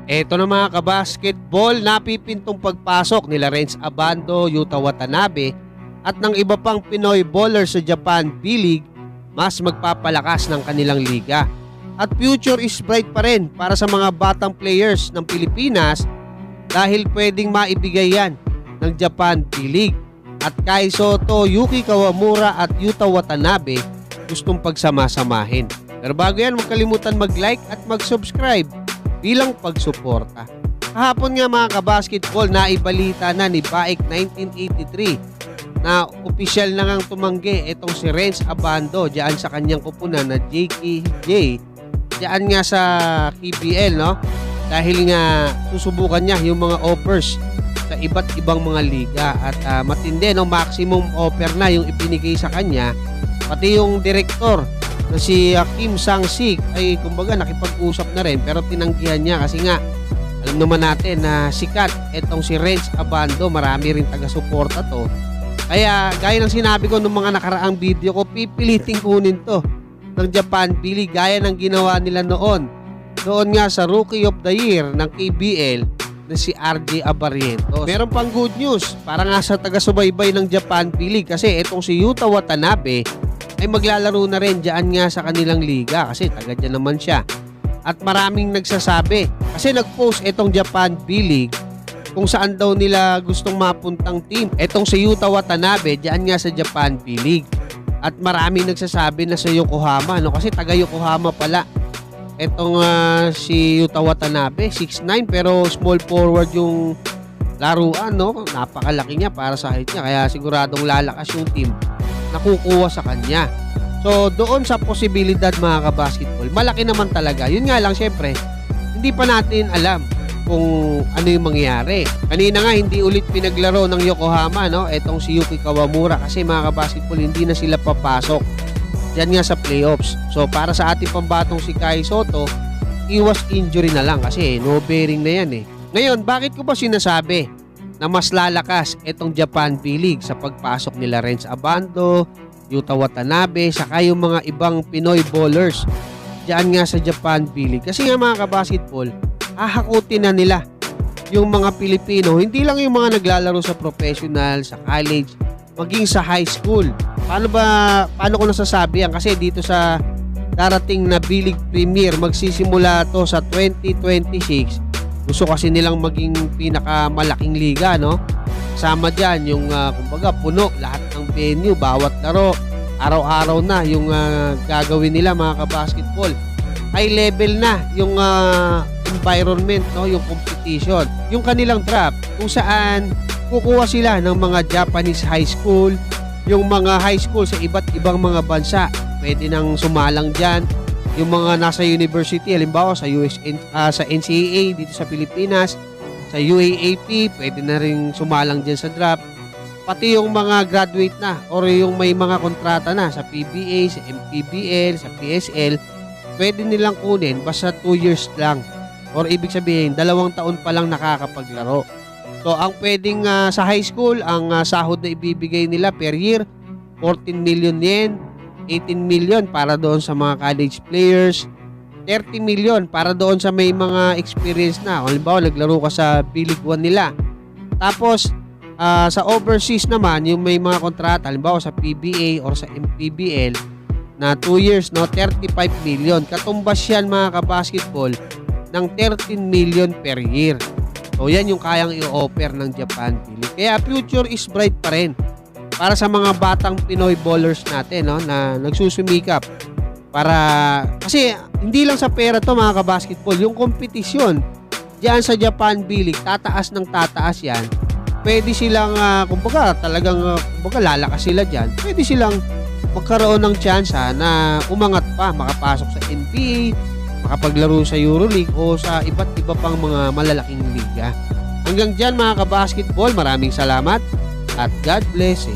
Eto na mga kabasketball, napipintong pagpasok nila Renz Abando, Yuta Watanabe at ng iba pang Pinoy bowlers sa Japan B-League mas magpapalakas ng kanilang liga. At future is bright pa rin para sa mga batang players ng Pilipinas dahil pwedeng maibigay yan ng Japan B-League. At Kai Sotto, Yuki Kawamura at Yuta Watanabe gustong pagsama-samahin. Pero bago yan, huwag kalimutan mag-like at mag-subscribe bilang pagsuporta. Kahapon nga mga kabasketball, naibalita na ni Baek 1983 na opisyal na ngang tumanggi itong si Renz Abando diyan sa kanyang kupunan na JKJ diyan nga sa KBL, no? Dahil nga susubukan niya yung mga offers sa iba't ibang mga liga at matindi, no? Maximum offer na yung ibinigay sa kanya. Pati yung direktor na si Kim Sang-sik ay kumbaga nakipag-usap na rin pero tinanggihan niya kasi nga alam naman natin na sikat itong si Renz Abando, marami rin taga-suporta to. Kaya gaya ng sinabi ko nung mga nakaraang video ko, pipiliting kunin to ng Japan B-League gaya ng ginawa nila noon nga sa Rookie of the Year ng KBL na si RJ Abarrientos. Meron pang good news para nga sa taga-subaybay ng Japan B-League kasi itong si Yuta Watanabe ay maglalaro na rin dyan nga sa kanilang liga kasi taga dyan naman siya. At maraming nagsasabi kasi nag-post itong Japan B-League kung saan daw nila gustong mapuntang team. Itong si Yuta Watanabe dyan nga sa Japan B-League. At maraming nagsasabi na sa Yokohama, no? Kasi taga Yokohama pala itong si Yuta Watanabe, 6'9", pero small forward yung laruan, no? Napakalaki niya para sa height niya kaya siguradong lalakas yung team nakukuha sa kanya. So doon sa posibilidad mga kabasketball, malaki naman talaga. Yun nga lang syempre, hindi pa natin alam kung ano yung mangyayari. Kanina nga hindi ulit pinaglaro ng Yokohama, no? Etong si Yuki Kawamura kasi mga kabasketball hindi na sila papasok diyan nga sa playoffs. So para sa ating pambatong si Kai Sotto, iwas injury na lang kasi no bearing na yan eh. Ngayon, bakit ko ba sinasabi na mas lalakas itong Japan B-League sa pagpasok nila Renz Abando, Yuta Watanabe, saka yung mga ibang Pinoy bowlers diyan nga sa Japan B-League? Kasi nga mga kabasketball, hahakutin na nila yung mga Pilipino, hindi lang yung mga naglalaro sa professional, sa college, maging sa high school. Paano ko nasasabi yan? Kasi dito sa darating na B-League Premier, magsisimula to sa 2026. Gusto kasi nilang maging pinakamalaking liga, no? Kasama dyan yung kumbaga puno lahat ng venue, bawat laro, araw-araw na yung gagawin nila mga kabasketball. High level na yung environment, no? Yung competition, yung kanilang draft kung saan kukuha sila ng mga Japanese high school, yung mga high school sa iba't ibang mga bansa pwede nang sumalang dyan. Yung mga nasa university, halimbawa sa sa NCAA dito sa Pilipinas, sa UAAP, pwede na rin sumalang dyan sa draft. Pati yung mga graduate na or yung may mga kontrata na sa PBA, sa MPBL, sa PSL, pwede nilang kunin basta 2 years lang. Or ibig sabihin, 2 taon pa lang nakakapaglaro. So ang pwedeng sa high school, ang sahod na ibibigay nila per year, 14 million yen, 18 million para doon sa mga college players, 30 million para doon sa may mga experience na. Halimbawa, naglaro ka sa B-League 1 nila. Tapos, sa overseas naman, yung may mga kontrata, halimbawa sa PBA or sa MPBL, na 2 years, no, 35 million. Katumbas yan mga kabasketball ng 13 million per year. So, yan yung kayang i-offer ng Japan B-League. Kaya future is bright pa rin para sa mga batang Pinoy bowlers natin, no, na nagsusumikap para kasi hindi lang sa pera to mga kabasketball, yung kompetisyon diyan sa Japan B-League tataas ng tataas yan. Pwede silang kumbaga talagang kumbaga lalakas sila diyan. Pwede silang magkaroon ng tsansa na umangat pa, makapasok sa NBA, makapaglaro sa EuroLeague o sa iba't iba pang mga malalaking liga. Hanggang diyan mga kabasketball, maraming salamat at God bless.